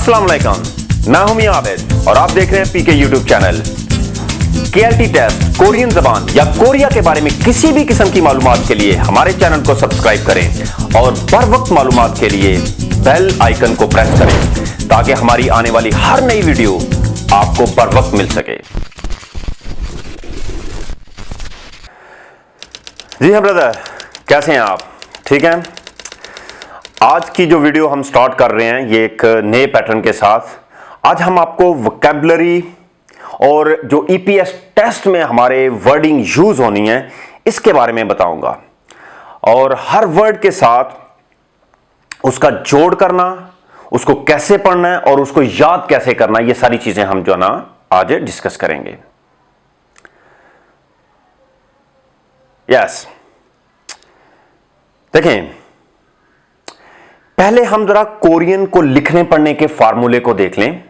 अस्सलाम वालेकुम, मैं हूं मियां आबिद और आप देख रहे हैं पीके यूट्यूब चैनल। केएलटी टेस्ट, कोरियन जबान या कोरिया के बारे में किसी भी किस्म की मालूमात के लिए हमारे चैनल को सब्सक्राइब करें और बर वक्त मालूमात के लिए बेल आइकन को प्रेस करें ताकि हमारी आने वाली हर नई वीडियो आपको बर वक्त मिल सके। जी हाँ ब्रदर, कैसे हैं आप? ठीक हैं। आज की जो वीडियो हम स्टार्ट कर रहे हैं ये एक नए पैटर्न के साथ। आज हम आपको वोकैबुलरी और जो ईपीएस टेस्ट में हमारे वर्डिंग यूज होनी है इसके बारे में बताऊंगा, और हर वर्ड के साथ उसका जोड़ करना, उसको कैसे पढ़ना है और उसको याद कैसे करना, ये सारी चीजें हम जो ना आज डिस्कस करेंगे। यस, देखें, पहले हम जरा कोरियन को लिखने पढ़ने के फार्मूले को देख लें।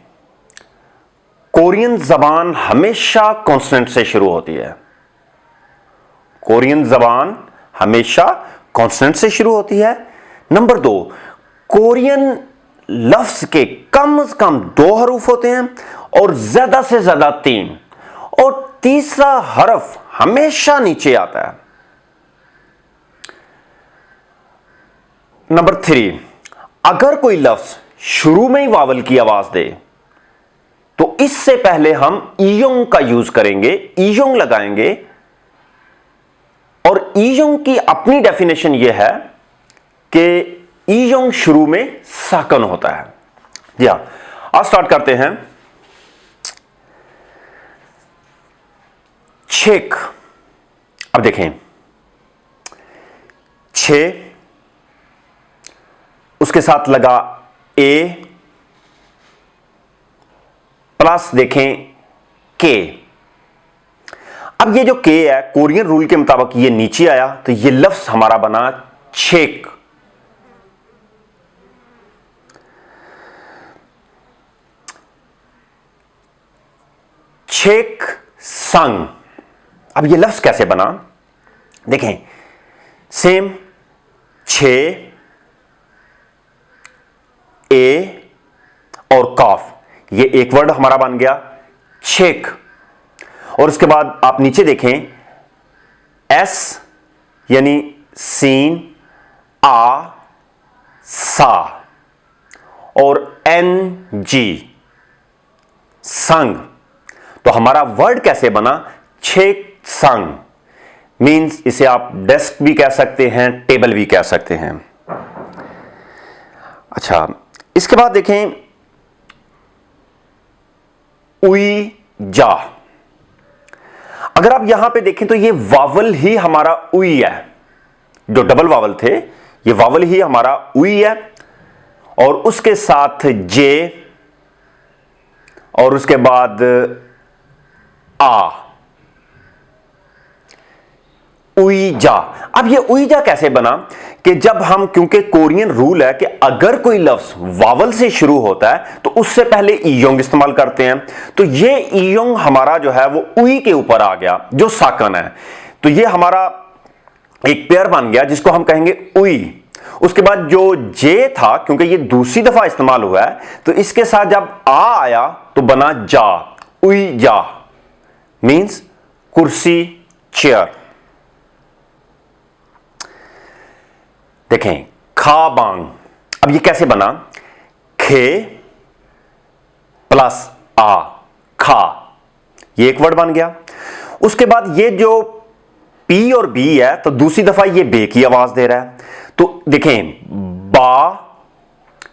कोरियन जबान हमेशा कॉन्सोनेंट से शुरू होती है। कोरियन जबान हमेशा कॉन्सोनेंट से शुरू होती है। नंबर 2, कोरियन लफ्ज के कम से कम 2 हरूफ होते हैं और ज्यादा से ज्यादा 3, और तीसरा हरफ हमेशा नीचे आता है। नंबर 3, अगर कोई लफ्ज शुरू में ही वावल की आवाज दे तो इससे पहले हम ईयोंग का यूज करेंगे, ईयोंग लगाएंगे, और ईयोंग की अपनी डेफिनेशन यह है कि ईयोंग शुरू में साकन होता है। जी हां, आज स्टार्ट करते हैं। छेक, अब देखें, 6 उसके साथ लगा ए प्लस देखें के। अब ये जो के है कोरियन रूल के मुताबिक ये नीचे आया तो ये लफ्ज हमारा बना छेक। छेक संग। अब ये लफ्ज कैसे बना देखें, सेम 6 ए और काफ, ये एक वर्ड हमारा बन गया छेक। और उसके बाद आप नीचे देखें, एस यानी सीन, आ सा, और एन जी संग। तो हमारा वर्ड कैसे बना छेक संग। मींस इसे आप डेस्क भी कह सकते हैं, टेबल भी कह सकते हैं। अच्छा, इसके बाद देखें उई जा। अगर आप यहां पे देखें तो ये वावल ही हमारा उई है, जो डबल वावल थे ये वावल ही हमारा उई है, और उसके साथ जे और उसके बाद आ, उईजा। अब ये उईजा कैसे बना कि जब हम, क्योंकि कोरियन रूल है कि अगर कोई लफ्ज वावल से शुरू होता है तो उससे पहले ईयोंग इस्तेमाल करते हैं, तो ये ईयोंग हमारा जो है वो उई के ऊपर आ गया जो साकन है। तो ये हमारा एक पेयर बन गया जिसको हम कहेंगे उई। उसके बाद जो जे था, क्योंकि ये दूसरी दफा इस्तेमाल हुआ है, तो इसके साथ जब आ आया तो बना जा, उई जा, मीन्स कुर्सी, चेयर। देखें खाबांग। अब ये कैसे बना, खे प्लस आ, खा, ये एक वर्ड बन गया। उसके बाद ये जो पी और बी है तो दूसरी दफा ये बे की आवाज दे रहा है। तो देखें बा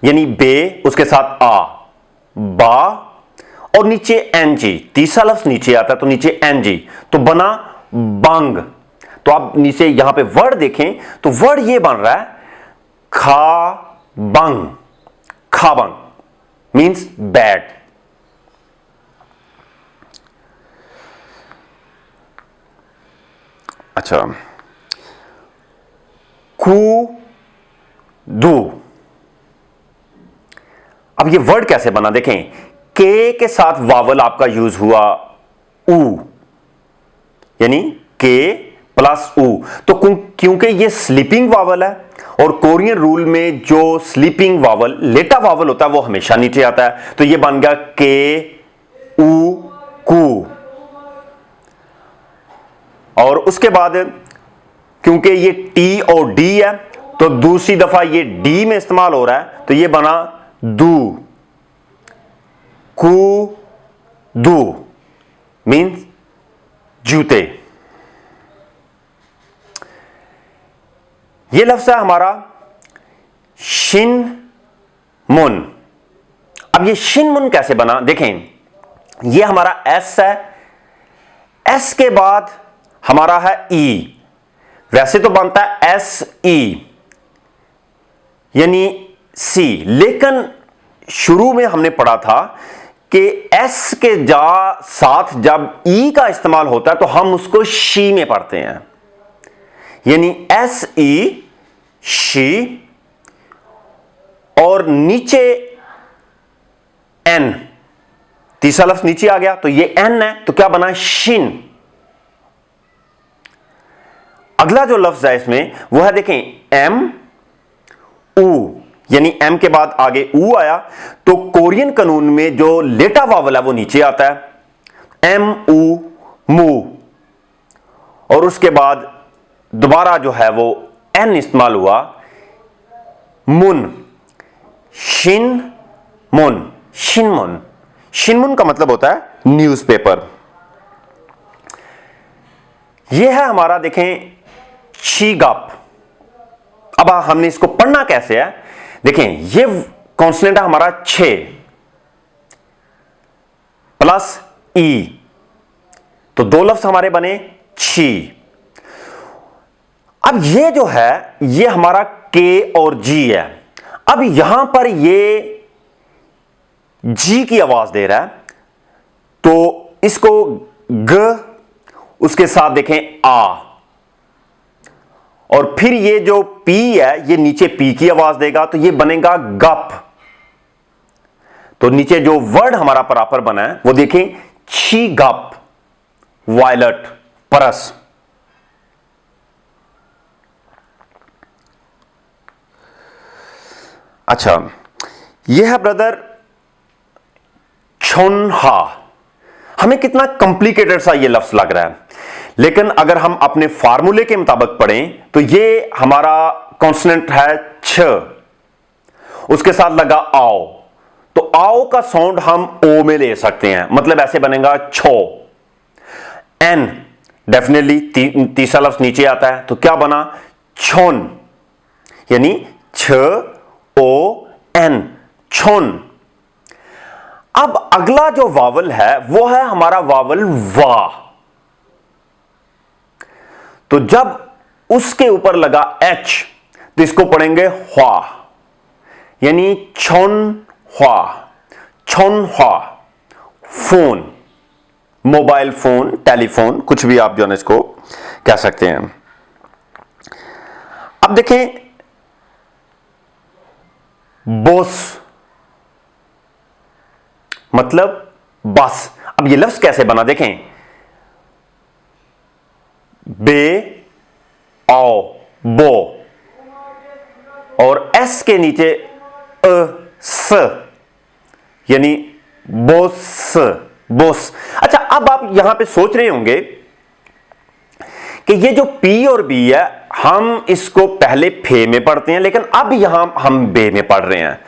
यानी बे, उसके साथ आ, बा, और नीचे एन जी, तीसरा लफ्ज नीचे आता है तो नीचे एन जी, तो बना बंग। तो आप नीचे यहां पे वर्ड देखें तो वर्ड ये बन रहा है खा बंग, खाबंग, मीन्स बैड। अच्छा, कू दू। अब ये वर्ड कैसे बना देखें, के साथ वावल आपका यूज हुआ ऊ, यानी के प्लस ऊ। तो क्योंकि ये स्लीपिंग वावल है और कोरियन रूल में जो स्लीपिंग वावल, लेटा वावल होता है, वो हमेशा नीचे आता है। तो ये बन गया के उ कु। और उसके बाद क्योंकि ये टी और डी है तो दूसरी दफा ये डी में इस्तेमाल हो रहा है, तो ये बना दू, कु दू, मीन्स जूते। ये लफ्ज है हमारा शिन मुन। अब ये शिन मुन कैसे बना, देखें, ये हमारा एस है, एस के बाद हमारा है ई, वैसे तो बनता है एस ई यानी सी, लेकिन शुरू में हमने पढ़ा था कि एस के साथ जब ई का इस्तेमाल होता है तो हम उसको शी में पढ़ते हैं, यानी एस ई शी, और नीचे एन, तीसरा लफ्ज नीचे आ गया तो ये एन है, तो क्या बना, शिन। अगला जो लफ्ज है इसमें वो है, देखें, एम उ, यानी एम के बाद आगे उ आया, तो कोरियन कानून में जो लेटा वावल है वो नीचे आता है, एम उ मु, और उसके बाद दोबारा जो है वो एन इस्तेमाल हुआ, मुन, शिन मुन, शिनमुन। शिनमुन का मतलब होता है न्यूज़पेपर। यह है हमारा, देखें, शीगप। अब हमने इसको पढ़ना कैसे है, देखें, ये कॉन्सोनेंट है हमारा 6 प्लस ई, तो दो लफ्ज हमारे बने छी। अब ये जो है ये हमारा के और जी है। अब यहां पर ये जी की आवाज दे रहा है, तो इसको ग, उसके साथ देखें आ, और फिर ये जो पी है ये नीचे पी की आवाज देगा, तो ये बनेगा गप। तो नीचे जो वर्ड हमारा प्रॉपर बना है वो देखें, छी गप, वायलट, परस। अच्छा, यह है ब्रदर छोनहा। हमें कितना कॉम्प्लिकेटेड सा ये लफ्ज लग रहा है, लेकिन अगर हम अपने फार्मूले के मुताबिक पढ़ें तो ये हमारा कॉन्सोनेंट है छ, उसके साथ लगा आओ, तो आओ का साउंड हम ओ में ले सकते हैं, मतलब ऐसे बनेगा छो। एन डेफिनेटली तीसरा लफ्ज नीचे आता है, तो क्या बना, छोन, यानी छ ओ एन, छोन। अब अगला जो वावल है वो है हमारा वावल वा, तो जब उसके ऊपर लगा एच तो इसको पढ़ेंगे ह्वा, यानी छोन ह्वा, छोन ह्वा। फोन, मोबाइल फोन, टेलीफोन, कुछ भी आप जो है इसको कह सकते हैं। अब देखें, बोस मतलब बस। अब ये लफ्ज कैसे बना, देखें, बे आओ, बो, और एस के नीचे स, यानी बोस, बोस। अच्छा, अब आप यहां पे सोच रहे होंगे कि ये जो पी और बी है हम इसको पहले फे में पढ़ते हैं, लेकिन अब यहां हम बे में पढ़ रहे हैं।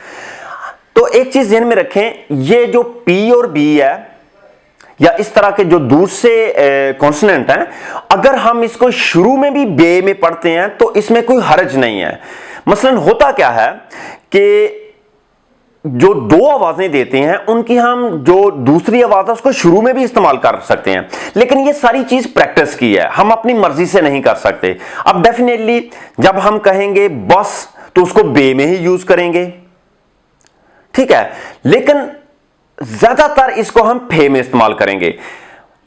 तो एक चीज ध्यान में रखें, ये जो पी और बी है या इस तरह के जो दूसरे कॉन्सोनेंट हैं, अगर हम इसको शुरू में भी बे में पढ़ते हैं तो इसमें कोई हर्ज नहीं है। मसलन होता क्या है कि जो दो आवाजें देते हैं उनकी हम जो दूसरी आवाज है उसको शुरू में भी इस्तेमाल कर सकते हैं, लेकिन ये सारी चीज प्रैक्टिस की है, हम अपनी मर्जी से नहीं कर सकते। अब डेफिनेटली जब हम कहेंगे बस तो उसको बे में ही यूज करेंगे, ठीक है, लेकिन ज्यादातर इसको हम फे में इस्तेमाल करेंगे।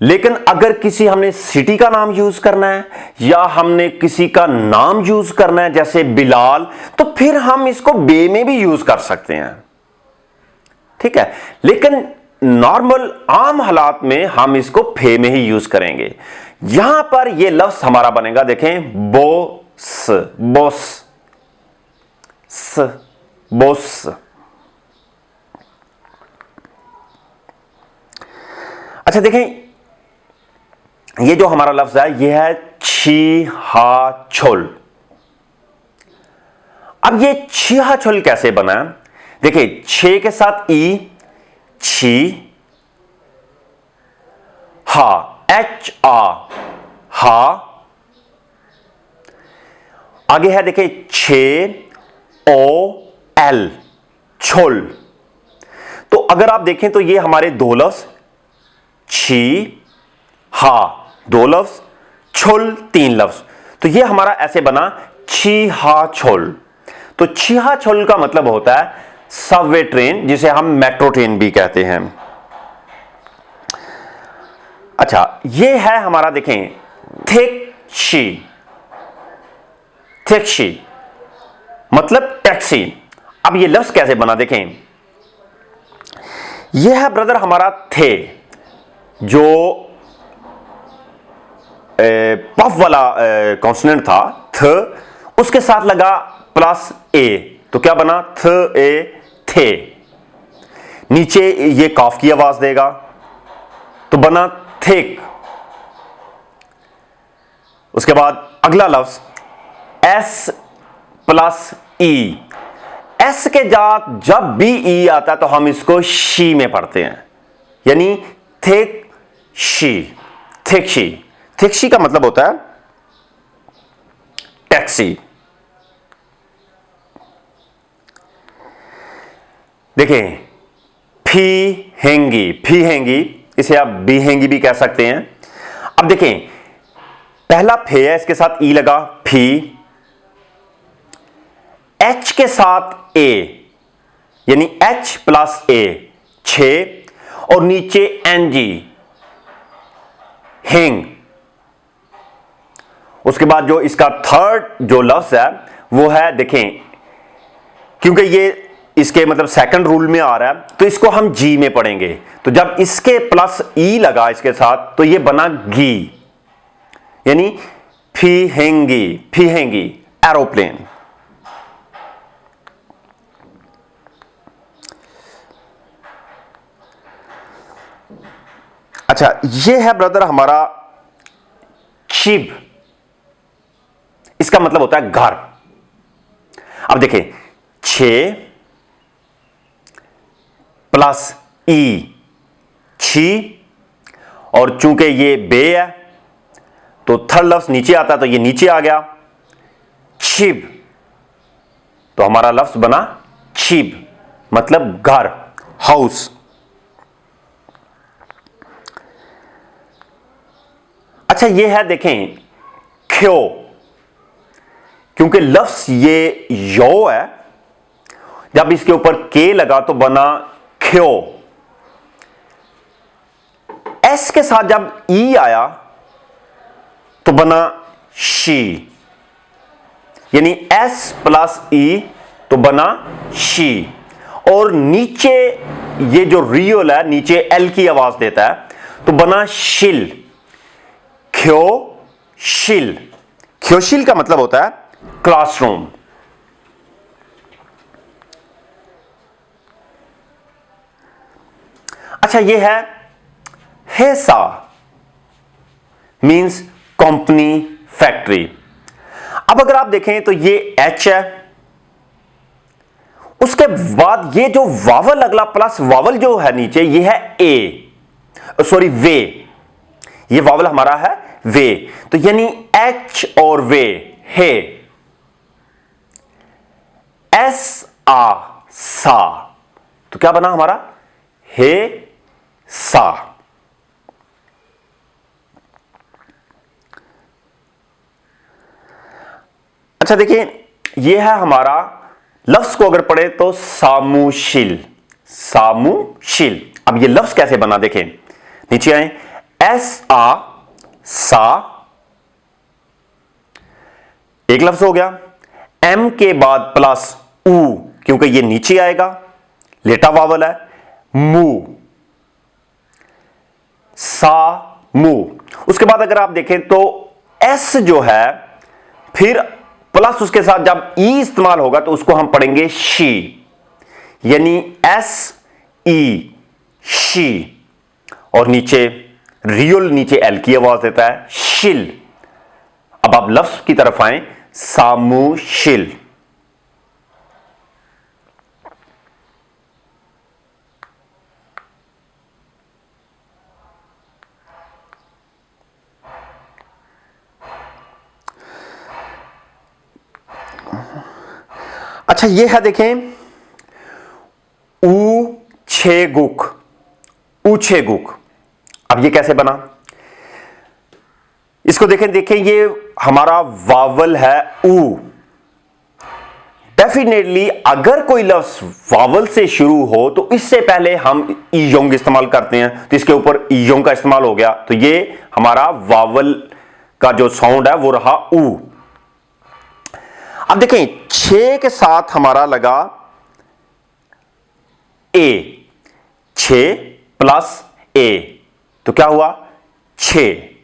लेकिन अगर किसी हमने सिटी का नाम यूज करना है या हमने किसी का नाम यूज करना है जैसे बिलाल, तो फिर हम इसको बे में भी यूज कर सकते हैं, ठीक है, लेकिन नॉर्मल आम हालात में हम इसको फे में ही यूज करेंगे। यहां पर यह लफ्ज हमारा बनेगा, देखें, बोस, बोस, स, बोस। अच्छा देखें, ये जो हमारा लफ्ज है ये है छी हा छोल। अब ये छी हा छोल कैसे बना? देखिए, छे के साथ ई, छी, हा, एच आ, हा, आगे है देखिए छे ओ एल, छोल। तो अगर आप देखें तो ये हमारे दो लफ्ज, छी हा दो लफ्ज, छोल तीन लफ्ज। तो ये हमारा ऐसे बना छी हा छोल। तो छी हा छोल का मतलब होता है सबवे ट्रेन, जिसे हम मेट्रो ट्रेन भी कहते हैं। अच्छा, ये है हमारा देखें थिक शी, थिक शी मतलब टैक्सी। अब ये लफ्ज कैसे बना देखें, यह है ब्रदर हमारा थे, जो पफ वाला कॉन्सोनेंट था थ, उसके साथ लगा प्लस ए, तो क्या बना थ ए थे। नीचे ये काफ की आवाज देगा तो बना थिक। उसके बाद अगला लफ्ज एस प्लस ई, एस के साथ जब भी ई आता है तो हम इसको शी में पढ़ते हैं, यानी thick she, thick she. Thick she का मतलब होता है टैक्सी। देखें फी हेंगी, फी हेंगी, इसे आप बी हेंगी भी कह सकते हैं। अब देखें, पहला फे है, इसके साथ ई लगा फी, एच के साथ ए यानी एच प्लस ए छे, और नीचे एनजी हेंग। उसके बाद जो इसका थर्ड जो लफ्ज है वो है देखें, क्योंकि ये इसके मतलब सेकंड रूल में आ रहा है तो इसको हम जी में पढ़ेंगे। तो जब इसके प्लस ई लगा इसके साथ तो ये बना गी, यानी फीहेंगी, फीहेंगी एरोप्लेन। अच्छा, ये है ब्रदर हमारा शिब, इसका मतलब होता है घर। अब देखें छे प्लस ई छी, और चूंकि ये बे है तो थर्ड लफ्ज नीचे आता है तो ये नीचे आ गया छिब, तो हमारा लफ्ज बना छिब मतलब घर, हाउस। अच्छा, ये है देखें ख्यो, क्योंकि लफ्ज ये यो है, जब इसके ऊपर के लगा तो बना ख्यो। एस के साथ जब ई आया तो बना शी, यानी एस प्लस ई तो बना शी। और नीचे ये जो रियल है नीचे एल की आवाज देता है तो बना शिल, ख्यो शिल। ख्योशिल का मतलब होता है क्लासरूम। अच्छा, ये है हेसा, मींस कंपनी फैक्ट्री। अब अगर आप देखें तो ये एच है, उसके बाद ये जो वावल अगला प्लस वावल जो है नीचे ये है ए, सॉरी वे, ये वावल हमारा है वे, तो यानी एच और वे हे, एस आ सा, तो क्या बना हमारा हे सा। अच्छा देखिए, यह है हमारा लफ्ज को अगर पढ़े तो सामुशील, सामुशील। अब ये लफ्ज कैसे बना देखें, नीचे आए एस आ सा, एक लफ्ज हो गया। एम के बाद प्लस ऊ, क्योंकि ये नीचे आएगा, लेटा वावल है, मू, सा मू। उसके बाद अगर आप देखें तो एस जो है फिर प्लस उसके साथ जब ई इस्तेमाल होगा तो उसको हम पढ़ेंगे शी, यानी एस ई शी, और नीचे रियल नीचे एल की आवाज देता है शिल। अब आप लफ्ज की तरफ आए, सामुशिल। अच्छा ये है देखें ऊ छेगुक, ऊछेगुक। अब ये कैसे बना, इसको देखें ये हमारा वावल है ऊ। डेफिनेटली अगर कोई लफ्ज वावल से शुरू हो तो इससे पहले हम ईयोंग इस्तेमाल करते हैं, तो इसके ऊपर ईयोंग का इस्तेमाल हो गया, तो ये हमारा वावल का जो साउंड है वो रहा ऊ। अब देखें छे के साथ हमारा लगा ए, छे प्लस ए, तो क्या हुआ छे।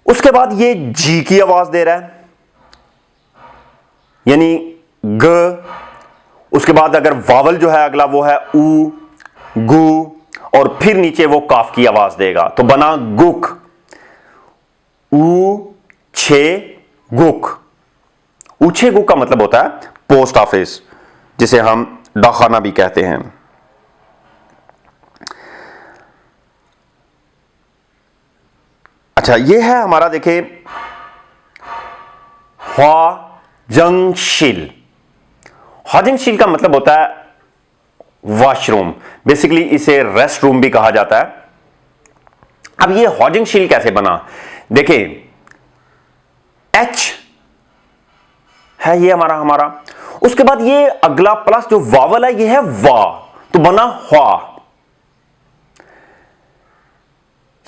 उसके बाद ये जी की आवाज दे रहा है, यानी ग। उसके बाद अगर वावल जो है अगला वो है ऊ, गु, और फिर नीचे वो काफ की आवाज देगा, तो बना गुक, ऊ छे गुक। ऊछे गुक का मतलब होता है पोस्ट ऑफिस, जिसे हम डाकखाना भी कहते हैं। अच्छा ये है हमारा देखे ह्वाजंगशिल। ह्वाजंगशिल का मतलब होता है वॉशरूम, बेसिकली इसे रेस्ट रूम भी कहा जाता है। अब ये ह्वाजंगशिल कैसे बना, देखिए एच है ये हमारा, उसके बाद ये अगला प्लस जो वावल है ये है वा, तो बना ह्वा।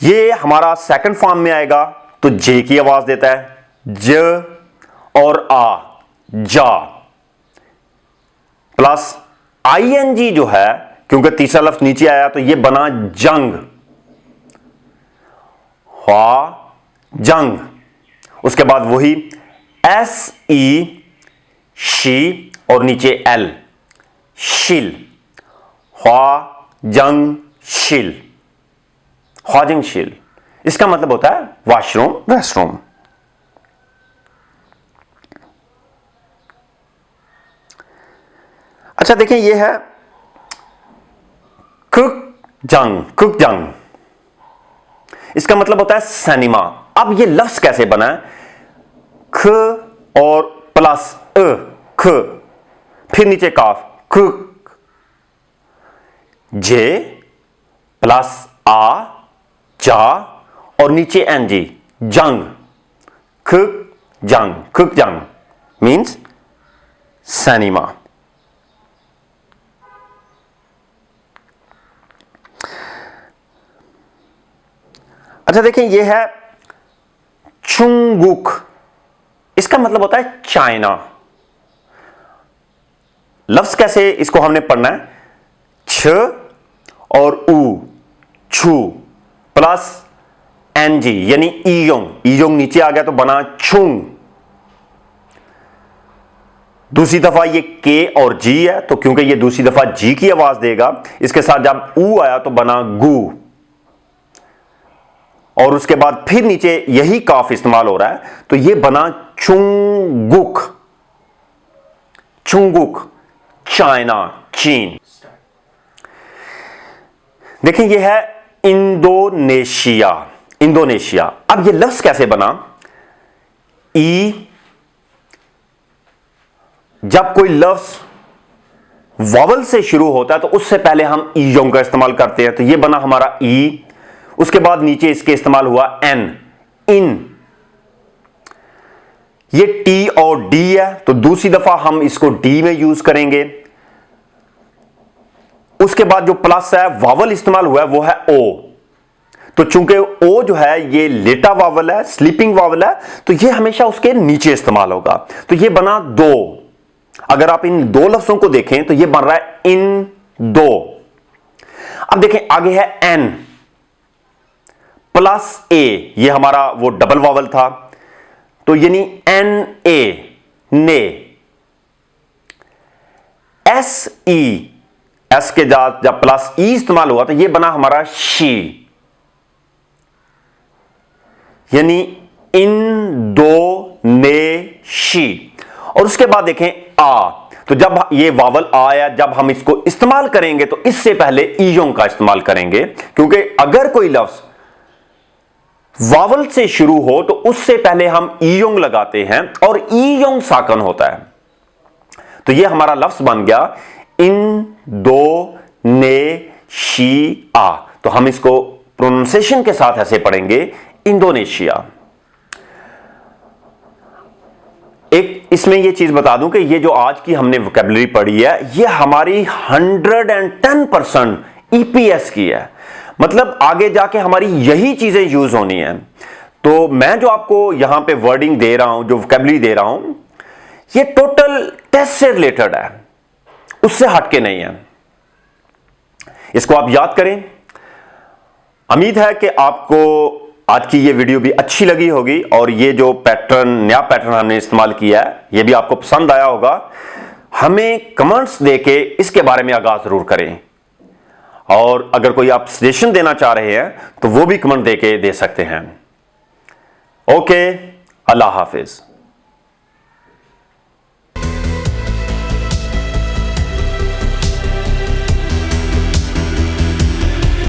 ये हमारा सेकंड फॉर्म में आएगा तो जे की आवाज देता है, ज और आ, जा, प्लस आईएनजी जो है, क्योंकि तीसरा लफ्ज नीचे आया तो ये बना जंग, ह्वा जंग। उसके बाद वही एस ई शी और नीचे एल, शिल, ह्वाजंग शिल, ह्वाजंगशिल। इसका मतलब होता है वॉशरूम, रेस्टरूम। अच्छा देखें ये है कुकजंग, इसका मतलब होता है सिनेमा। अब ये लफ्ज कैसे बना है, ख और प्लस अ, ख, फिर नीचे काफ, कुक, जे प्लस आ, जा, और नीचे एनजी, जंग, कुकजंग, कुकजंग मीन्स सिनेमा। अच्छा देखें ये है चुंगुक, इसका मतलब होता है चाइना। लफ्ज कैसे इसको हमने पढ़ना है, छ और ऊ, छू, प्लस एनजी यानी ईयोंग, ईयोंग नीचे आ गया तो बना छुंग। दूसरी दफा ये के और जी है, तो क्योंकि ये दूसरी दफा जी की आवाज देगा, इसके साथ जब ऊ आया तो बना गु, और उसके बाद फिर नीचे यही काफ इस्तेमाल हो रहा है, तो ये बना चुंगुक, चुंगुक, चाइना, चीन। देखिए ये है इंडोनेशिया, इंडोनेशिया। अब ये लफ्ज कैसे बना, ई, जब कोई लफ्ज वावल से शुरू होता है तो उससे पहले हम ईयोंग का इस्तेमाल करते हैं, तो ये बना हमारा ई। उसके बाद नीचे इसके इस्तेमाल हुआ एन, इन। ये टी और डी है, तो दूसरी दफा हम इसको डी में यूज करेंगे। उसके बाद जो प्लस है वावल इस्तेमाल हुआ है वो है ओ, तो चूंकि ओ जो है ये लेटा वावल है, स्लीपिंग वावल है, तो ये हमेशा उसके नीचे इस्तेमाल होगा, तो ये बना दो। अगर आप इन दो लफ्जों को देखें तो ये बन रहा है इन दो। अब देखें आगे है एन प्लस ए, ये हमारा वो डबल वावल था, तो यानी NA ने, SE, S के साथ जब प्लस E इस्तेमाल हुआ तो ये बना हमारा शी, यानी इंडोनेशी। और उसके बाद देखें आ, तो जब ये वावल आया, जब हम इसको इस्तेमाल करेंगे तो इससे पहले ईयोंग का इस्तेमाल करेंगे, क्योंकि अगर कोई लफ्ज वावल से शुरू हो तो उससे पहले हम ईयोंग लगाते हैं और ईयोंग साकन होता है। तो ये हमारा लफ्ज बन गया इंडोनेशिया। तो हम इसको प्रोनाउंसिएशन के साथ ऐसे पढ़ेंगे, इंडोनेशिया। एक इसमें ये चीज बता दूं कि ये जो आज की हमने वोकैबुलरी पढ़ी है, ये हमारी 110% ईपीएस की है, मतलब आगे जाके हमारी यही चीजें यूज होनी है। तो मैं जो आपको यहां पे वर्डिंग दे रहा हूं, जो वोकैबुलरी दे रहा हूं, ये टोटल टेस्ट से रिलेटेड है, उससे हटके नहीं है। इसको आप याद करें। उम्मीद है कि आपको आज की ये वीडियो भी अच्छी लगी होगी और ये जो पैटर्न, नया पैटर्न हमने इस्तेमाल किया है, ये भी आपको पसंद आया होगा। हमें कमेंट्स देके इसके बारे में आगाह जरूर करें, और अगर कोई आप सजेशन देना चाह रहे हैं तो वो भी कमेंट देके दे सकते हैं। ओके, अल्लाह हाफिज।